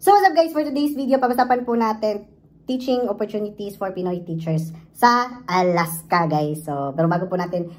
So what's up guys, for today's video, pag-usapan po natin teaching opportunities for Pinoy teachers sa Alaska guys. So, pero bago po natin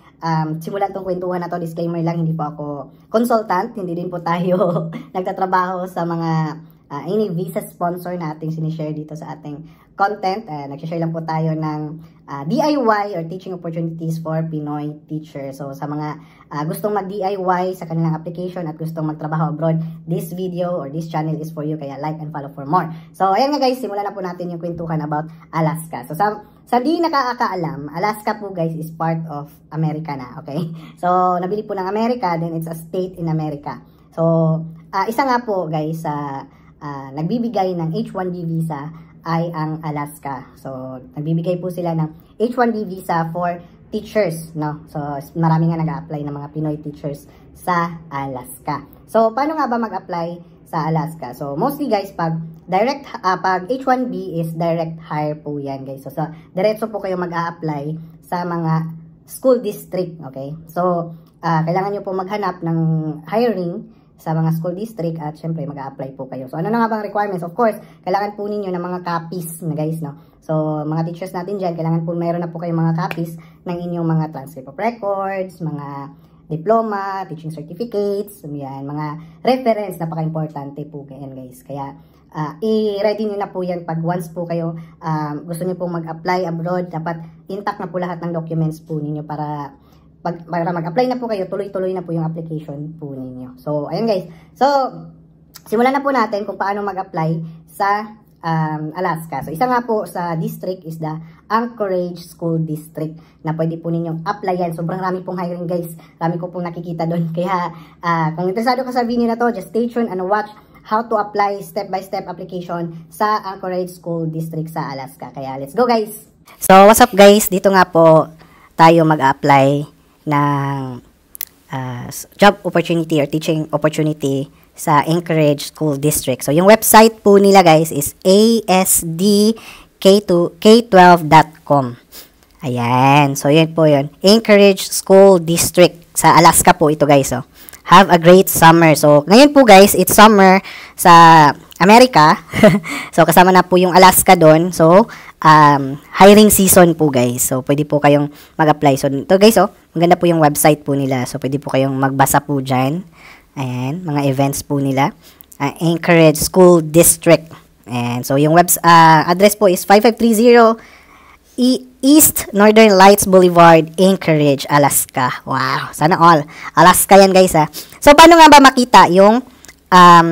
simulan tong kwentuhan na to, disclaimer lang, hindi po ako consultant, hindi din po tayo nagtatrabaho sa mga any visa sponsor na ating sinishare dito sa ating content. Nagsishare lang po tayo ng DIY or teaching opportunities for Pinoy teachers. So sa mga gustong mag-DIY sa kanilang application at gustong magtrabaho abroad, this video or this channel is for you. Kaya like and follow for more. So ayan nga guys, simulan na po natin yung kwentuhan about Alaska. So sa di nakakaalam, Alaska po guys is part of America na, okay? So nabili po ng America, then it's a state in America. So isa nga po guys sa nagbibigay ng H-1B visa ay ang Alaska. So, nagbibigay po sila ng H-1B visa for teachers, no? So, marami nga nag-a-apply ng mga Pinoy teachers sa Alaska. So, paano nga ba mag-apply sa Alaska? So, mostly guys, pag H-1B is direct hire po yan guys. So, diretso po kayo mag-a-apply sa mga school district, okay? So, kailangan nyo po maghanap ng hiring sa mga school district at syempre mag-a-apply po kayo. So ano na nga bang requirements? Of course, kailangan po ninyo ng mga copies na guys, no? So mga teachers natin dyan, kailangan po mayroon na po kayong mga copies ng inyong mga transcript of records, mga diploma, teaching certificates, yan, mga reference, napaka-importante po ganyan guys. Kaya i-ready nyo na po yan pag once po kayo gusto nyo po mag-apply abroad, dapat intact na po lahat ng documents po ninyo para mag-apply na po kayo, tuloy-tuloy na po yung application po ninyo. So, ayun guys. So, simulan na po natin kung paano mag-apply sa Alaska. So, isa nga po sa district is the Anchorage School District na pwede po ninyong applyan. Sobrang rami pong hiring guys. Rami ko pong nakikita doon. Kaya, kung interesado ka sa video na to, just stay tuned and watch how to apply step-by-step application sa Anchorage School District sa Alaska. Kaya, let's go guys! So, what's up guys? Dito nga po tayo mag-apply ng job opportunity or teaching opportunity sa Anchorage School District. So, yung website po nila guys is asdk12.com. Ayan. So, yun po yun. Anchorage School District. Sa Alaska po ito guys. So, have a great summer. So, ngayon po guys, it's summer sa Amerika. So, kasama na po yung Alaska doon. So, hiring season po guys. So, pwede po kayong mag-apply. So, ito guys, maganda po yung website po nila. So, pwede po kayong magbasa po dyan. Ayan, mga events po nila. Anchorage School District. Ayan, so yung address po is 5530 East Northern Lights Boulevard, Anchorage, Alaska. Wow, sana all. Alaska yan guys ha. So, paano nga ba makita yung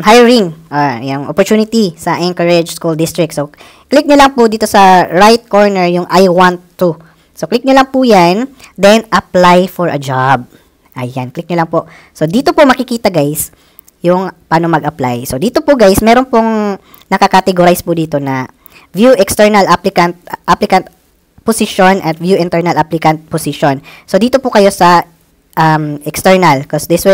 hiring, yung opportunity sa Anchorage School District? So, click nyo lang po dito sa right corner yung I want to. So, click nyo lang po yan. Then, apply for a job. Ayan, click nyo lang po. So, dito po makikita guys yung paano mag-apply. So, dito po guys, meron pong nakakategorize po dito na view external applicant position at view internal applicant position. So, dito po kayo sa external because this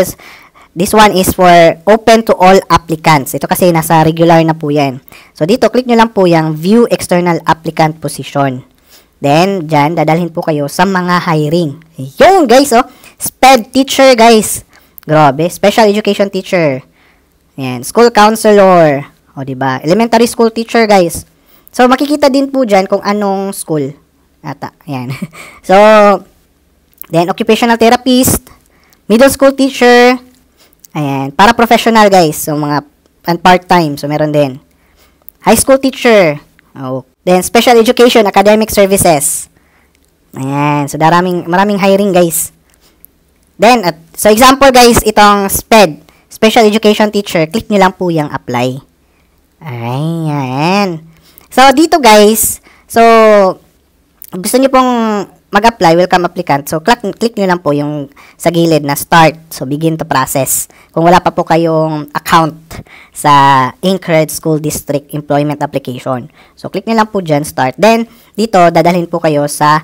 one is for open to all applicants. Ito kasi nasa regular na po yan. So, dito, click nyo lang po yung view external applicant position. Then, dyan, dadalhin po kayo sa mga hiring. Yun, guys, SPED teacher, guys. Grabe. Special education teacher. Ayan. School counselor. O, diba? Elementary school teacher, guys. So, makikita din po dyan kung anong school. Ata. Ayan. So, then, occupational therapist. Middle school teacher. Ayan, para professional guys. So, mga part-time. So, meron din. High school teacher. Oh. Then, special education, academic services. Ayan. So, maraming hiring guys. Then, so example guys, itong SPED, special education teacher, click nyo lang po yung apply. Ayan. So, dito guys, so, gusto nyo pong mag-apply, welcome applicant. So, click nyo lang po yung sa gilid na start. So, begin to process. Kung wala pa po kayong account sa Anchorage School District Employment Application. So, click nyo lang po dyan, start. Then, dito, dadalhin po kayo sa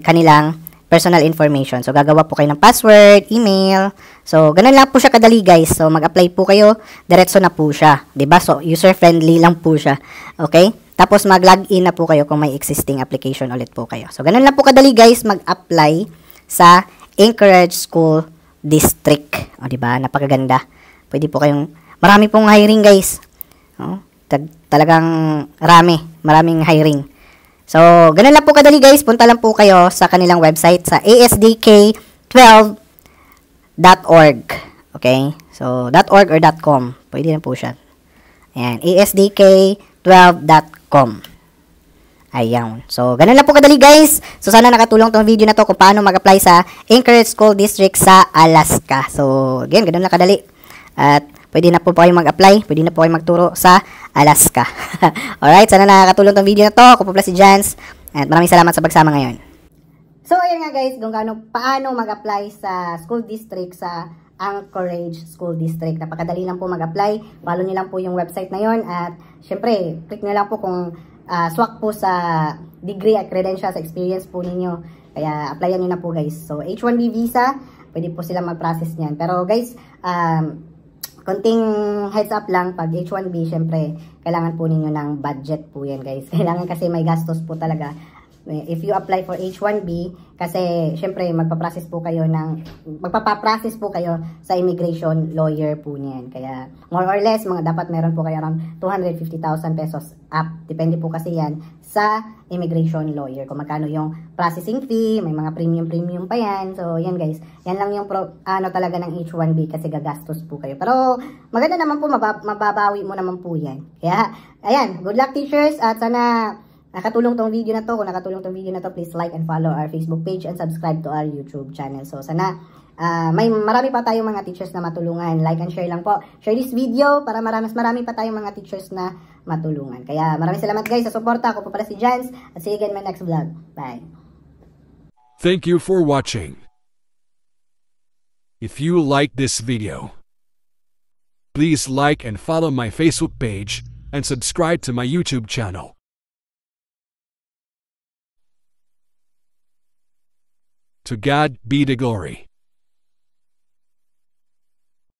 kanilang personal information. So, gagawa po kayo ng password, email. So, ganun lang po siya kadali, guys. So, mag-apply po kayo, diretso na po siya. 'Di ba? So, user-friendly lang po siya. Okay? Tapos, mag-login na po kayo kung may existing application ulit po kayo. So, ganun lang po kadali, guys, mag-apply sa Anchorage School District. O, 'di ba? Napakaganda. Pwede po kayong, marami pong hiring, guys. Talagang maraming hiring. So, ganun lang po kadali guys. Punta lang po kayo sa kanilang website sa asdk12.org. Okay? So, .org or .com. Pwede na po siya. Ayan, asdk12.com. Ayan. So, ganun lang po kadali guys. So, sana nakatulong tong video na to kung paano mag-apply sa Anchorage School District sa Alaska. So, again, ganun lang kadali. At pwede na po kayo mag-apply. Pwede na po kayo magturo sa Alaska. Alright, sana nakakatulong tong video na to. Ako po pala si Jans. At maraming salamat sa pagsama ngayon. So, ayan nga guys, kung paano mag-apply sa school district sa Anchorage School District. Napakadali lang po mag-apply. Follow nyo lang po yung website na yon. At syempre, click nyo lang po kung swak po sa degree at credentials experience po ninyo. Kaya applyan nyo na po guys. So, H1B visa, pwede po sila mag-process niyan. Pero guys, konting heads up lang, pag H1B, syempre, kailangan po ninyo ng budget po yan guys. Kailangan kasi may gastos po talaga. If you apply for H1B, kasi syempre magpaprocess po kayo sa immigration lawyer po niyan. Kaya more or less, dapat meron po kayo around 250,000 pesos up. Depende po kasi yan sa immigration lawyer. Kung magkano yung processing fee, may mga premium pa yan. So yan guys, yan lang yung talaga ng H1B kasi gagastos po kayo. Pero maganda naman po, mababawi mo naman po yan. Kaya ayan, good luck teachers at sana nakatulong tong video na to. Kung nakatulong tong video na to, please like and follow our Facebook page and subscribe to our YouTube channel. So, sana marami pa tayong mga teachers na matulungan. Like and share lang po. Share this video para mas marami pa tayong mga teachers na matulungan. Kaya maraming salamat guys sa suporta. Ako po pala si Jans. At see you again in my next vlog. Bye. Thank you for watching. If you like this video, please like and follow my Facebook page and subscribe to my YouTube channel. To God be the glory.